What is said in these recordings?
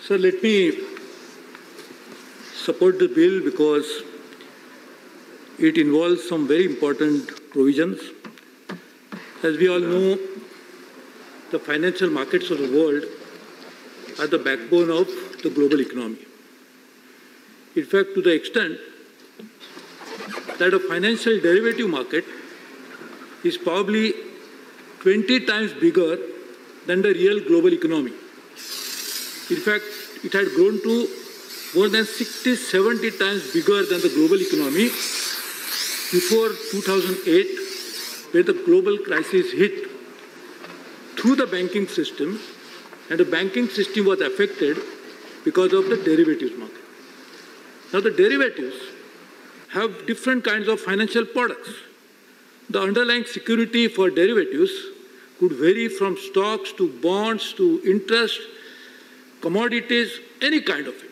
Sir, let me support the bill because it involves some very important provisions. As we all know, the financial markets of the world are the backbone of the global economy. In fact, to the extent that a financial derivative market is probably 20 times bigger than the real global economy. In fact, it had grown to more than 60, 70 times bigger than the global economy before 2008, where the global crisis hit through the banking system, and the banking system was affected because of the derivatives market. Now, the derivatives have different kinds of financial products. The underlying security for derivatives could vary from stocks to bonds to interest, commodities, any kind of it.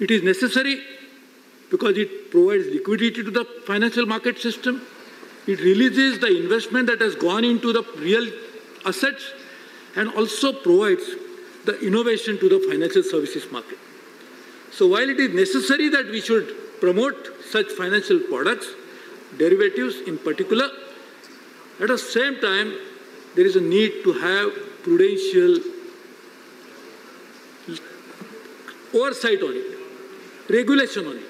It is necessary because it provides liquidity to the financial market system. It releases the investment that has gone into the real assets and also provides the innovation to the financial services market. So while it is necessary that we should promote such financial products, derivatives in particular, at the same time, there is a need to have prudential oversight on it, regulation on it.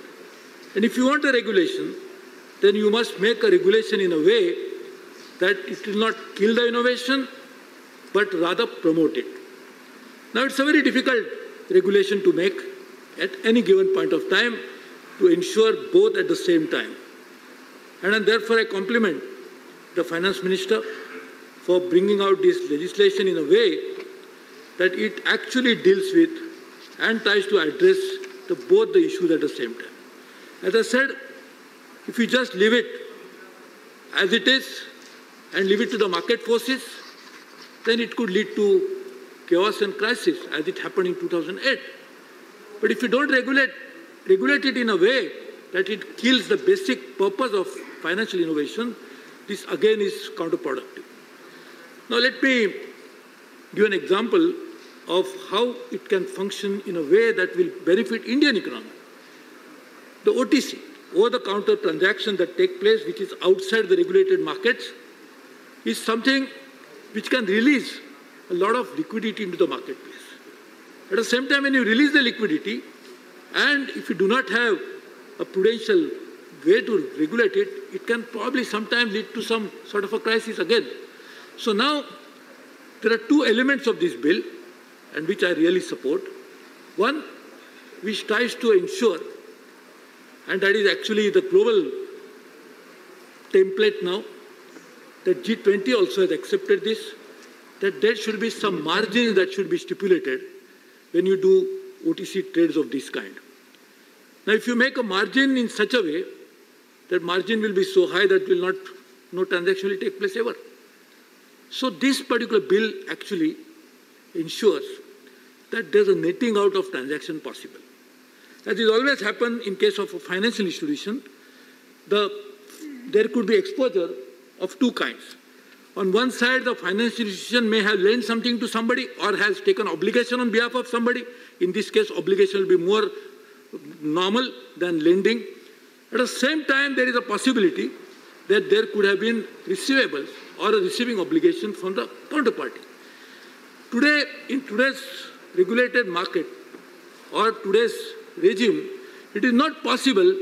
And if you want a regulation, then you must make a regulation in a way that it will not kill the innovation, but rather promote it. Now, it's a very difficult regulation to make at any given point of time to ensure both at the same time. And therefore, I compliment the Finance Minister for bringing out this legislation in a way that it actually deals with and tries to address both the issues at the same time. As I said, if you just leave it as it is and leave it to the market forces, then it could lead to chaos and crisis as it happened in 2008. But if you don't regulate it in a way that it kills the basic purpose of financial innovation, this again is counterproductive. Now let me give an example of how it can function in a way that will benefit Indian economy. The OTC, over-the-counter transaction that take place, which is outside the regulated markets, is something which can release a lot of liquidity into the marketplace. At the same time, when you release the liquidity, and if you do not have a prudential way to regulate it, it can probably sometimes lead to some sort of a crisis again. So now, there are two elements of this bill, and which I really support. One, which tries to ensure, and that is actually the global template now, that G20 also has accepted this, that there should be some margins that should be stipulated when you do OTC trades of this kind. Now, if you make a margin in such a way, that margin will be so high that no transaction will take place ever. So this particular bill actually ensures that there's a netting out of transaction possible. As is always happened in case of a financial institution, there could be exposure of two kinds. On one side, the financial institution may have lent something to somebody or has taken obligation on behalf of somebody. In this case, obligation will be more normal than lending. At the same time, there is a possibility that there could have been receivables or a receiving obligation from the counterparty. Today, in today's regulated market or today's regime, it is not possible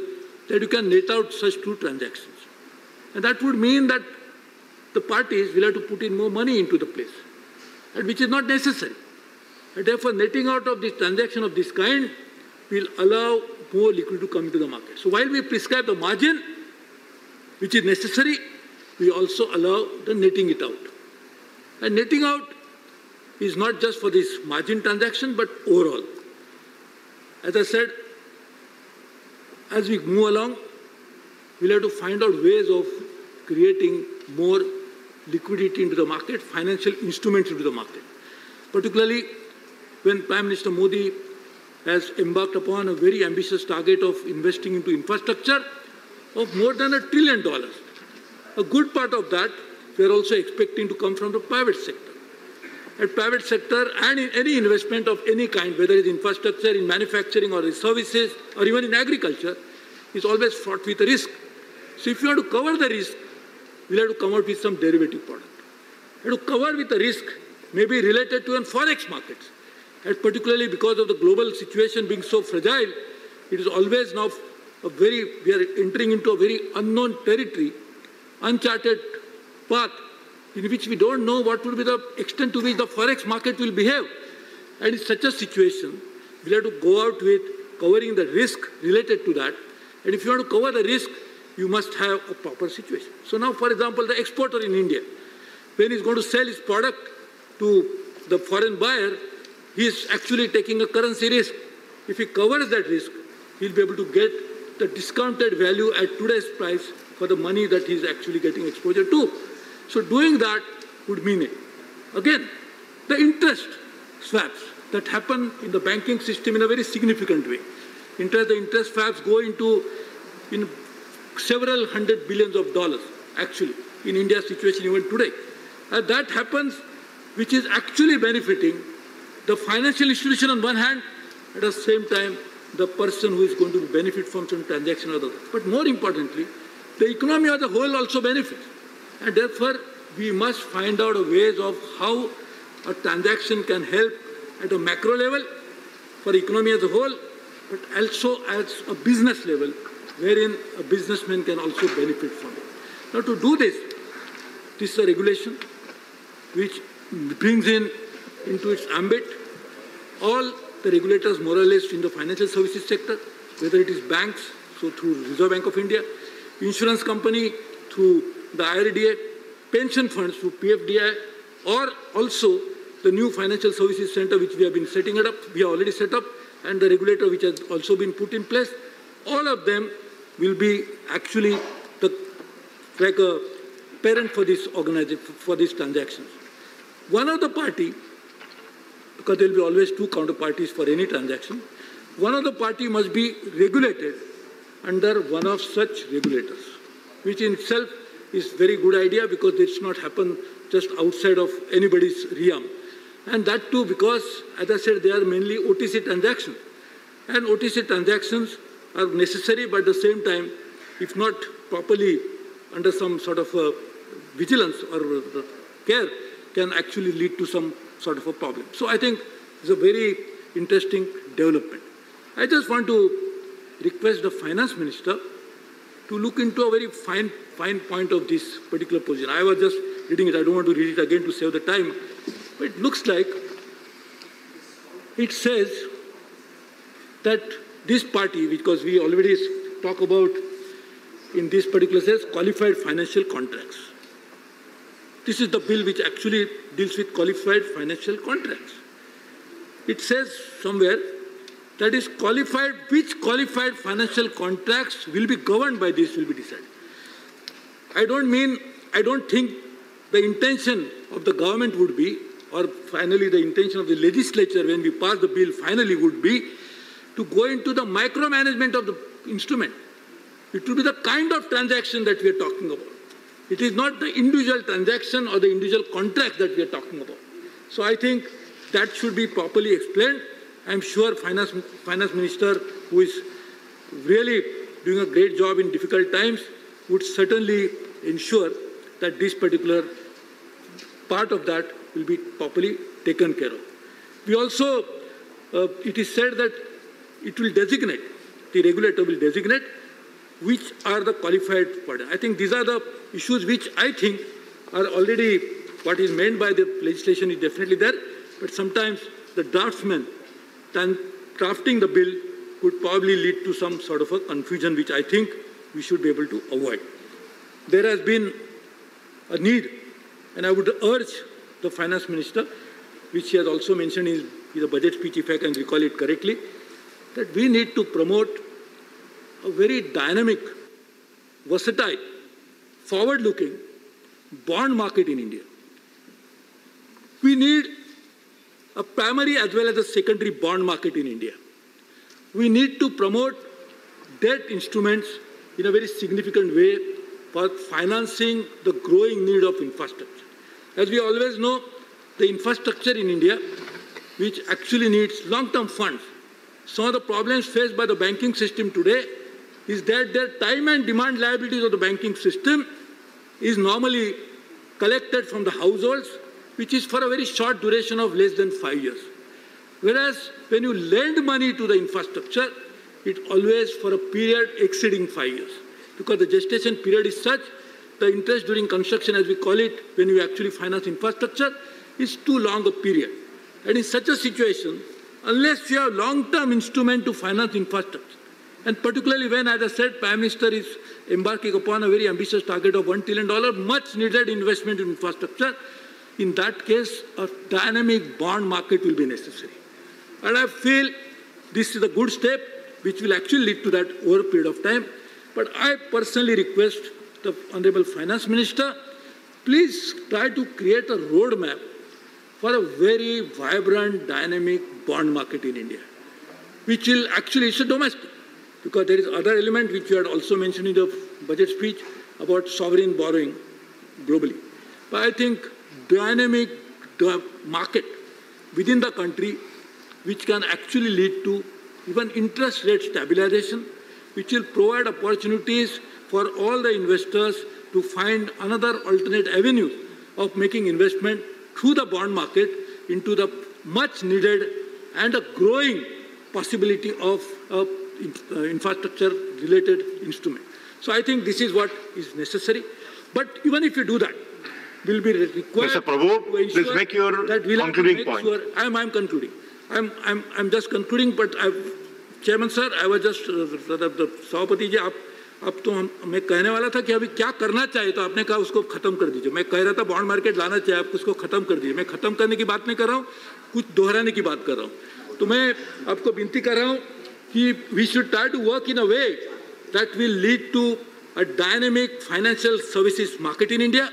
that you can net out such two transactions. And that would mean that the parties will have to put in more money into the place, and which is not necessary. And therefore, netting out of this transaction of this kind will allow more liquidity to come into the market. So while we prescribe the margin, which is necessary, we also allow the netting it out. And netting out is not just for this margin transaction, but overall. As I said, as we move along, we'll have to find out ways of creating more liquidity into the market, financial instruments into the market. Particularly when Prime Minister Modi has embarked upon a very ambitious target of investing into infrastructure of more than $1 trillion. A good part of that we are also expecting to come from the private sector. at private sector and in any investment of any kind, whether it's infrastructure, in manufacturing or in services or even in agriculture, is always fraught with a risk. So if you want to cover the risk, we'll have to come out with some derivative product. We have to cover with the risk maybe related to forex markets. And particularly because of the global situation being so fragile, it is always now we are entering into a very unknown territory, uncharted path, in which we don't know what will be the extent to which the forex market will behave. And in such a situation, we'll have to go out with covering the risk related to that. And if you want to cover the risk, you must have a proper situation. So now, for example, the exporter in India, when he's going to sell his product to the foreign buyer, he is actually taking a currency risk. If he covers that risk, he'll be able to get the discounted value at today's price for the money that he's actually getting exposure to. So doing that would mean it. Again, the interest swaps that happen in the banking system in a very significant way. The interest swaps go into several hundred billions of dollars, actually, in India's situation even today. And that happens, which is actually benefiting the financial institution on one hand, at the same time, the person who is going to benefit from some transaction or other. But more importantly, the economy as a whole also benefits. And therefore, we must find out ways of how a transaction can help at a macro level for the economy as a whole, but also at a business level, wherein a businessman can also benefit from it. Now, to do this is a regulation which brings into its ambit all the regulators more or less in the financial services sector, whether it is banks, so through Reserve Bank of India, insurance company through the IRDA, pension funds through PFDI, or also the new financial services center which we have been setting it up, we have already set up, and the regulator which has also been put in place. All of them will be actually like a parent for this organization, for these transactions. One of the party, because there will be always two counterparties for any transaction, one of the party must be regulated under one of such regulators, which in itself is very good idea because it should not happen just outside of anybody's realm. And that too because, as I said, they are mainly OTC transactions. And OTC transactions are necessary, but at the same time, if not properly under some sort of vigilance or care, can actually lead to some sort of a problem. So I think it's a very interesting development. I just want to request the finance minister to look into a very fine point of this particular position. I was just reading it. I don't want to read it again to save the time. But it looks like it says that this party, because we already talk about in this particular says qualified financial contracts. This is the bill which actually deals with qualified financial contracts. It says somewhere that is qualified, which qualified financial contracts will be governed by this will be decided. I don't think the intention of the government would be, or finally the intention of the legislature when we pass the bill finally would be, to go into the micromanagement of the instrument. It will be the kind of transaction that we are talking about. It is not the individual transaction or the individual contract that we are talking about. So I think that should be properly explained. I'm sure Finance Minister, who is really doing a great job in difficult times, would certainly ensure that this particular part of that will be properly taken care of. We also, it is said that it will designate, the regulator will designate which are the qualified parties. I think these are the issues which I think are already, what is meant by the legislation is definitely there, but sometimes the draftsman drafting the bill could probably lead to some sort of a confusion which I think we should be able to avoid. There has been a need, and I would urge the Finance Minister, which he has also mentioned in the budget speech, if I can recall it correctly, that we need to promote a very dynamic, versatile, forward-looking bond market in India. We need a primary as well as a secondary bond market in India. We need to promote debt instruments in a very significant way for financing the growing need of infrastructure. As we always know, the infrastructure in India, which actually needs long-term funds. Some of the problems faced by the banking system today is that their time and demand liabilities of the banking system is normally collected from the households, which is for a very short duration of less than 5 years. Whereas when you lend money to the infrastructure, it's always for a period exceeding 5 years. Because the gestation period is such, the interest during construction, as we call it, when you actually finance infrastructure, is too long a period. And in such a situation, unless you have long-term instrument to finance infrastructure, and particularly when, as I said, Prime Minister is embarking upon a very ambitious target of $1 trillion, much needed investment in infrastructure, in that case, a dynamic bond market will be necessary. And I feel this is a good step which will actually lead to that over a period of time. But I personally request the Honorable Finance Minister, please try to create a roadmap for a very vibrant, dynamic bond market in India, which will actually, it's a domestic, because there is other element which you had also mentioned in the budget speech about sovereign borrowing globally. But I think dynamic market within the country, which can actually lead to even interest rate stabilization, which will provide opportunities for all the investors to find another alternate avenue of making investment through the bond market into the much needed and a growing possibility of infrastructure related instrument. So I think this is what is necessary. But even if you do that, will be required Mr. Prabhu, please make your concluding point. Sure, I'm concluding. I'm just concluding, but Chairman sir, I was just the सभापति जी अब तो मैं कहने वाला था कि अभी क्या करना चाहिए, तो आपने कहा उसको खत्म कर दीजिए. मैं कह रहा था बॉन्ड मार्केट लाना चाहिए, आप उसको खत्म कर दीजिए. मैं खत्म करने की बात नहीं कर रहा हूँ, कुछ दोहराने की बात कर रहा हूँ. तो मैं आपको विनती कर रहा हूँ कि we should try to work in a way that will lead to a dynamic financial services market in India,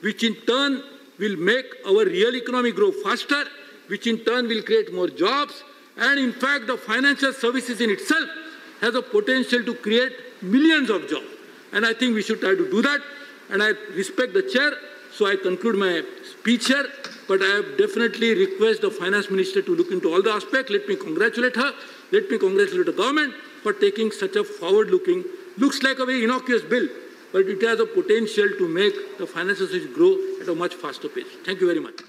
which in turn will make our real economy grow faster, which in turn will create more jobs. And in fact, the financial services in itself has a potential to create millions of jobs. And I think we should try to do that. And I respect the chair, so I conclude my speech here. But I definitely request the finance minister to look into all the aspects. Let me congratulate her. Let me congratulate the government for taking such a forward-looking, looks like a very innocuous bill, but it has a potential to make the financial system grow at a much faster pace. Thank you very much.